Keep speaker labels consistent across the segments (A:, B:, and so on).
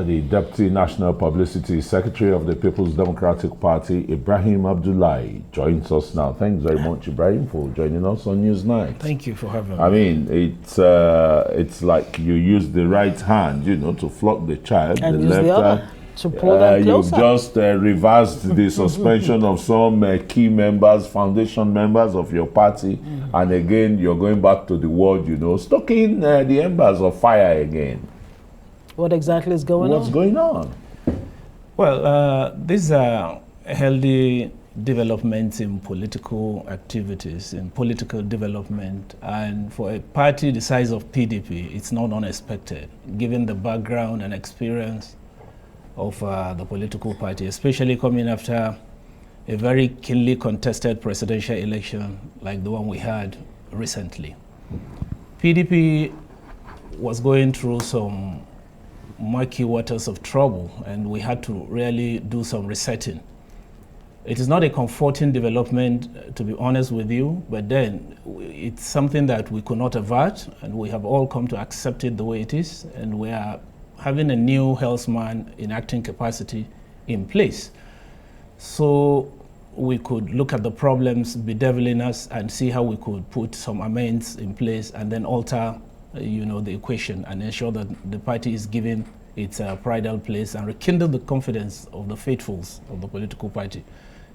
A: The Deputy National Publicity Secretary of the People's Democratic Party, Ibrahim Abdullahi, joins us now. Thanks very much, Ibrahim, for joining us on Newsnight.
B: Thank you for having me.
A: I mean, it's like you use the right hand, to flog the child,
C: and
A: the
C: use
A: left
C: the other
A: hand.
C: to pull them closer.
A: You've just reversed the suspension of some key members, foundation members of your party, and again, you're going back to the world, stoking the embers of fire again.
C: What exactly is going on?
A: What's going on?
B: Well, these are healthy developments in political activities, in political development, and for a party the size of PDP, it's not unexpected, given the background and experience of the political party, especially coming after a very keenly contested presidential election like the one we had recently. PDP was going through some murky waters of trouble, and we had to really do some resetting. It is not a comforting development, to be honest with you, but then it's something that we could not avert, and we have all come to accept it the way it is, and we are having a new healthman in acting capacity in place. So we could look at the problems bedeviling us and see how we could put some amends in place and then alter the equation and ensure that the party is given its bridal place and rekindle the confidence of the faithfuls of the political party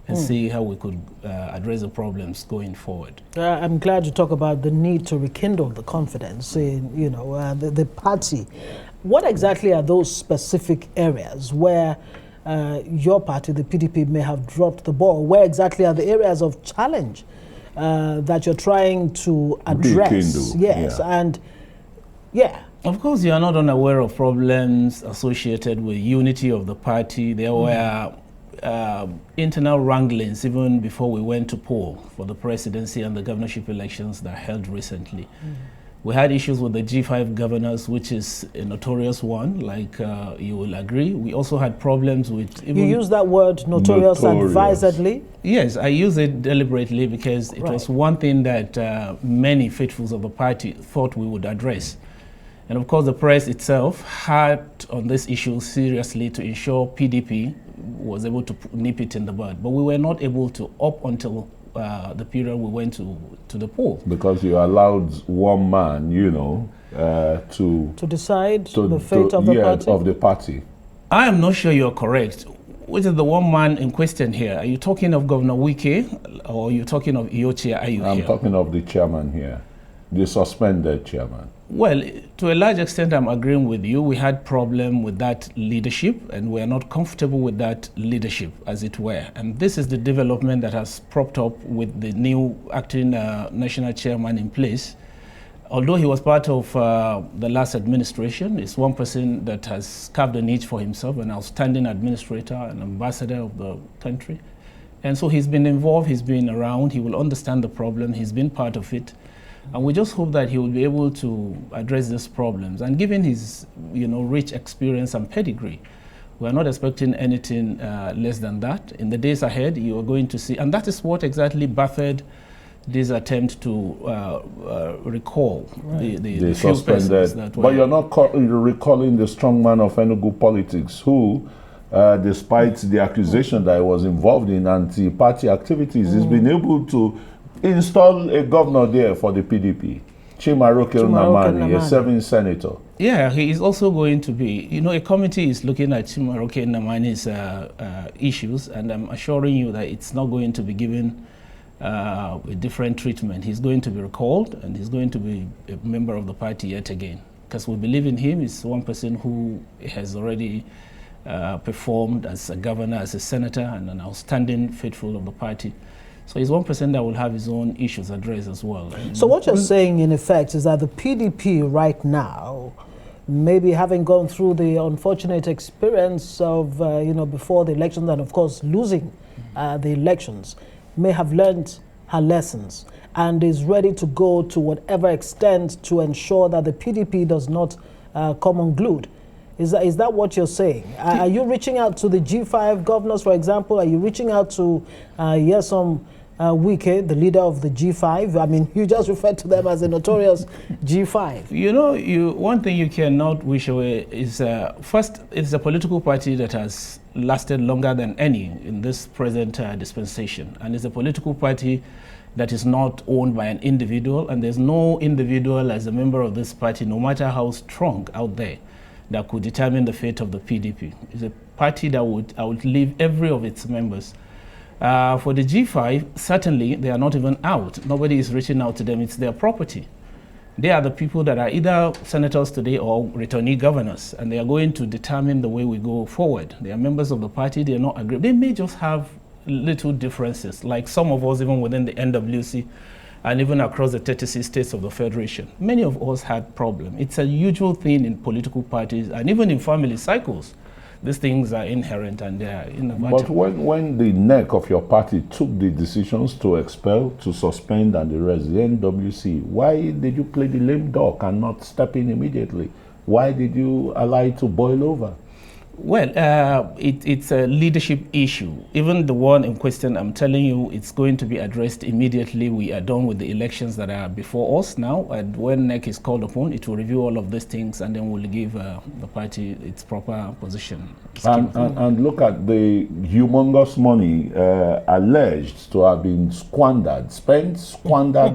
B: and see how we could address the problems going forward.
C: I'm glad you talk about the need to rekindle the confidence in the party. What exactly are those specific areas where your party, the PDP, may have dropped the ball? Where exactly are the areas of challenge that you're trying to address?
A: Rekindle,
C: yes,
A: yeah.
C: And yeah.
B: Of course, you are not unaware of problems associated with unity of the party. There were internal wranglings even before we went to poll for the presidency and the governorship elections that held recently. We had issues with the G5 governors, which is a notorious one, like you will agree. We also had problems with...
C: You use that word notorious advisedly?
B: Yes, I use it deliberately because it was one thing that many faithfuls of the party thought we would address. And of course, the press itself had on this issue seriously to ensure PDP was able to nip it in the bud. But we were not able to up until the period we went to the polls.
A: Because you allowed one man, to
C: decide the fate of the party?
B: I am not sure you're correct. Which is the one man in question here? Are you talking of Governor Wike or are you talking of Iyorchia?
A: I'm talking of the chairman here, the suspended chairman.
B: Well, to a large extent, I'm agreeing with you. We had problem with that leadership, and we are not comfortable with that leadership, as it were. And this is the development that has propped up with the new acting national chairman in place. Although he was part of the last administration, he's one person that has carved a niche for himself, an outstanding administrator, an ambassador of the country. And so he's been involved, he's been around, he will understand the problem, he's been part of it. And we just hope that he will be able to address these problems. And given his, rich experience and pedigree, we are not expecting anything less than that. In the days ahead, you are going to see, and that is what exactly birthed this attempt to recall the
A: suspended. But you're not recalling the strong man of Enugu politics who, despite the accusation that he was involved in anti-party activities, has been able to install a governor there for the PDP, Chimaroke Nnamani, a serving senator.
B: Yeah, he is also going to be, a committee is looking at Chimaroke Nnamani's issues, and I'm assuring you that it's not going to be given a different treatment. He's going to be recalled, and he's going to be a member of the party yet again, because we believe in him. He's one person who has already performed as a governor, as a senator, and an outstanding faithful of the party. So he's one person that will have his own issues addressed as well.
C: So what you're saying, in effect, is that the PDP right now, maybe having gone through the unfortunate experience of, before the elections and, of course, losing the elections, may have learned her lessons and is ready to go to whatever extent to ensure that the PDP does not come unglued. Is that what you're saying? Are you reaching out to the G5 governors, for example? Are you reaching out to some Wike, the leader of the G5. I mean, you just referred to them as a notorious G5.
B: You know, one thing you cannot wish away is, first, it's a political party that has lasted longer than any in this present dispensation. And it's a political party that is not owned by an individual, and there's no individual as a member of this party, no matter how strong out there, that could determine the fate of the PDP. It's a party that would outlive every of its members. For the G5, certainly they are not even out. Nobody is reaching out to them. It's their property. They are the people that are either senators today or returnee governors, and they are going to determine the way we go forward. They are members of the party. They are not agreeable. They may just have little differences, like some of us even within the NWC and even across the 36 states of the Federation. Many of us had problems. It's a usual thing in political parties and even in family cycles. These things are inherent and they are inevitable.
A: But when the neck of your party took the decisions to expel, to suspend and the rest, the NWC, why did you play the lame duck and not step in immediately? Why did you allow it to boil over?
B: Well, it's a leadership issue. Even the one in question, I'm telling you, it's going to be addressed immediately. We are done with the elections that are before us now, and when NEC is called upon, it will review all of these things, and then we'll give the party its proper position.
A: And look at the humongous money alleged to have been squandered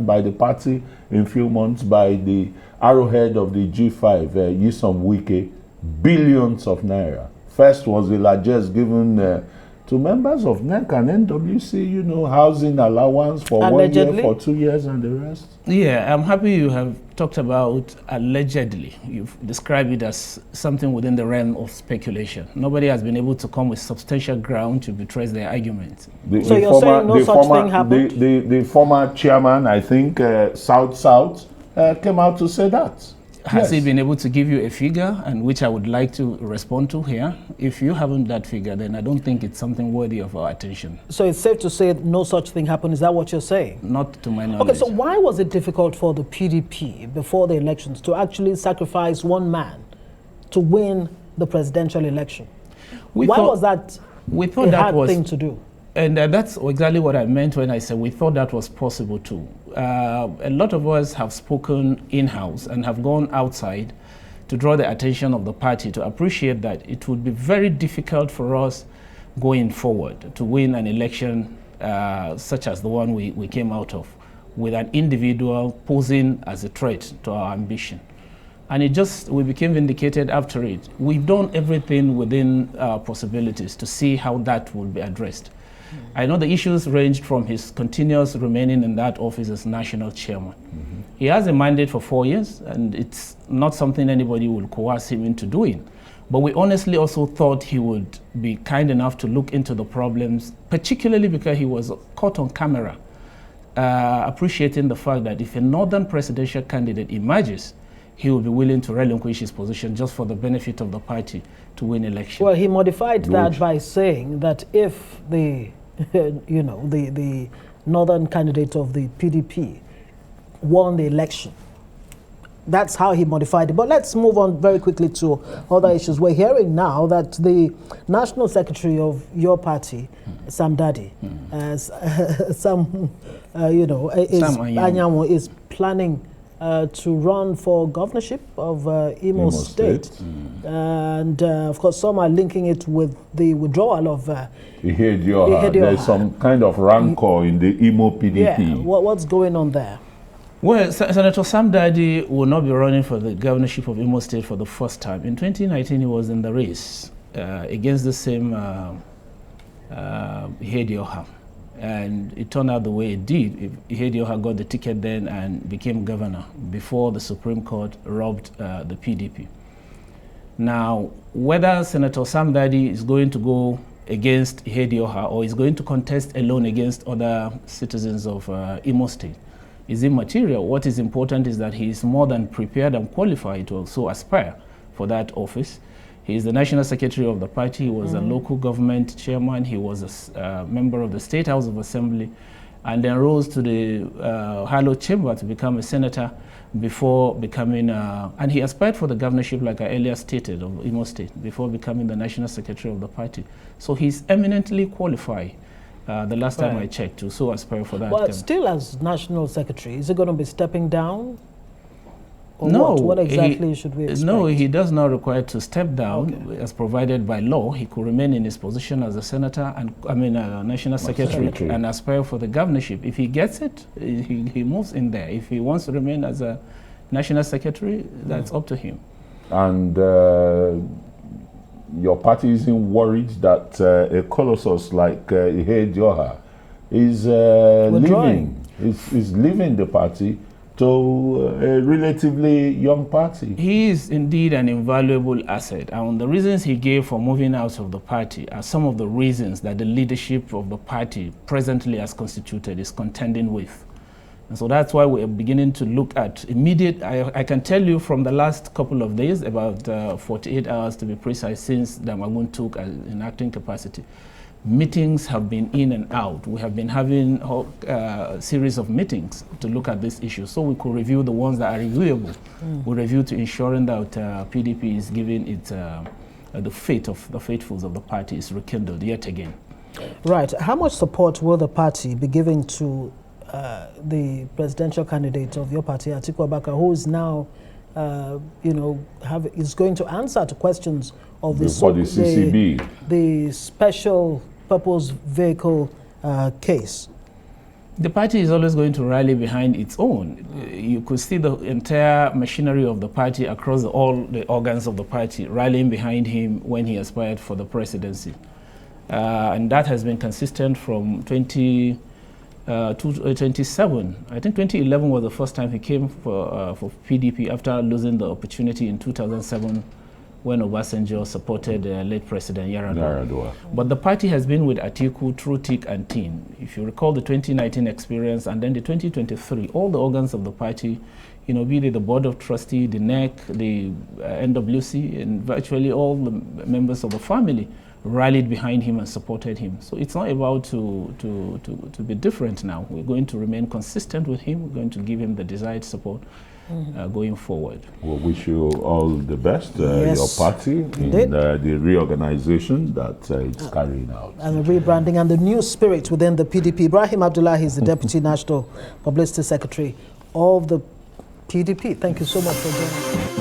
A: by the party in few months by the arrowhead of the G5, Nyesom Wike, billions of naira. First was the largest given to members of NEC and NWC, you know, housing allowance for
C: Allegedly.
A: 1 year, for 2 years, and the rest.
B: Yeah, I'm happy you have talked about allegedly. You've described it as something within the realm of speculation. Nobody has been able to come with substantial ground to buttress their argument.
C: So you're saying no such thing happened?
A: The former chairman, I think, South, came out to say that.
B: Has he been able to give you a figure, and which I would like to respond to here? If you haven't that figure, then I don't think it's something worthy of our attention.
C: So it's safe to say no such thing happened. Is that what you're saying?
B: Not to my knowledge.
C: Okay, so why was it difficult for the PDP before the elections to actually sacrifice one man to win the presidential election? Why was that a hard thing to do?
B: And that's exactly what I meant when I said we thought that was possible too. A lot of us have spoken in-house and have gone outside to draw the attention of the party to appreciate that it would be very difficult for us going forward to win an election such as the one we came out of, with an individual posing as a threat to our ambition. And we became vindicated after it. We've done everything within our possibilities to see how that will be addressed. I know the issues ranged from his continuous remaining in that office as national chairman. He has a mandate for 4 years, and it's not something anybody will coerce him into doing. But we honestly also thought he would be kind enough to look into the problems, particularly because he was caught on camera, appreciating the fact that if a northern presidential candidate emerges, he will be willing to relinquish his position just for the benefit of the party to win election.
C: Well, he modified that by saying that if the, the northern candidate of the PDP won the election, that's how he modified it. But let's move on very quickly to other issues. We're hearing now that the national secretary of your party, Sam Dadi, is planning to run for governorship of Imo State. And of course some are linking it with the withdrawal of
A: Iyorchia. There's some kind of rancor in the Imo PDP.
C: Yeah. What's going on there?
B: Well, Senator Sam Dadi will not be running for the governorship of Imo State for the first time. In 2019 he was in the race against the same Iyorchia. And it turned out the way it did. Iyorchia got the ticket then and became governor before the Supreme Court robbed the PDP. Now, whether Senator Sam Dadi is going to go against Iyorchia or is going to contest alone against other citizens of Imo State is immaterial. What is important is that he is more than prepared and qualified to also aspire for that office. He is the national secretary of the party. He was a local government chairman. He was a member of the State House of Assembly, and then rose to the Harlow Chamber to become a senator before becoming, and he aspired for the governorship, like I earlier stated, of Imo State, before becoming the national secretary of the party. So he's eminently qualified the last time I checked, to so aspire for that.
C: Well, still as National Secretary, is it going to be stepping down? Or
B: no.
C: What exactly should we expect?
B: No, he does not require to step down as provided by law. He could remain in his position as a senator and, National Secretary and aspire for the governorship. If he gets it, he moves in there. If he wants to remain as a National Secretary, that's up to him. And
A: your party isn't worried that a colossus like Iyorchia is leaving the party to a relatively young party.
B: He is indeed an invaluable asset, and the reasons he gave for moving out of the party are some of the reasons that the leadership of the party presently as constituted is contending with. And so that's why we're beginning to look at immediate, I can tell you from the last couple of days, about 48 hours to be precise, since Damagun took an acting capacity. Meetings have been in and out. We have been having a series of meetings to look at this issue, so we could review the ones that are reviewable. We review to ensuring that PDP is giving it the fate of the faithfuls of the party is rekindled yet again.
C: Right. How much support will the party be giving to the presidential candidate of your party, Atiku Abubakar, who is now, is going to answer to questions of the
A: CCB,
C: the special purpose vehicle case?
B: The party is always going to rally behind its own. You could see the entire machinery of the party across all the organs of the party rallying behind him when he aspired for the presidency. And that has been consistent from 2027. I think 2011 was the first time he came for PDP after losing the opportunity in 2007 when Obasanjo supported late President Yar'Adua. But the party has been with Atiku through thick and thin. If you recall the 2019 experience and then the 2023, all the organs of the party, be it the Board of Trustees, the NEC, the NWC, and virtually all the members of the family rallied behind him and supported him. So it's not about to be different now. We're going to remain consistent with him. We're going to give him the desired support going forward.
A: We'll wish you all the best, your party, in the reorganization that it's carrying out.
C: And the rebranding and the new spirit within the PDP. Ibrahim Abdullahi is the Deputy National Publicity Secretary of the PDP. Thank you so much for joining us.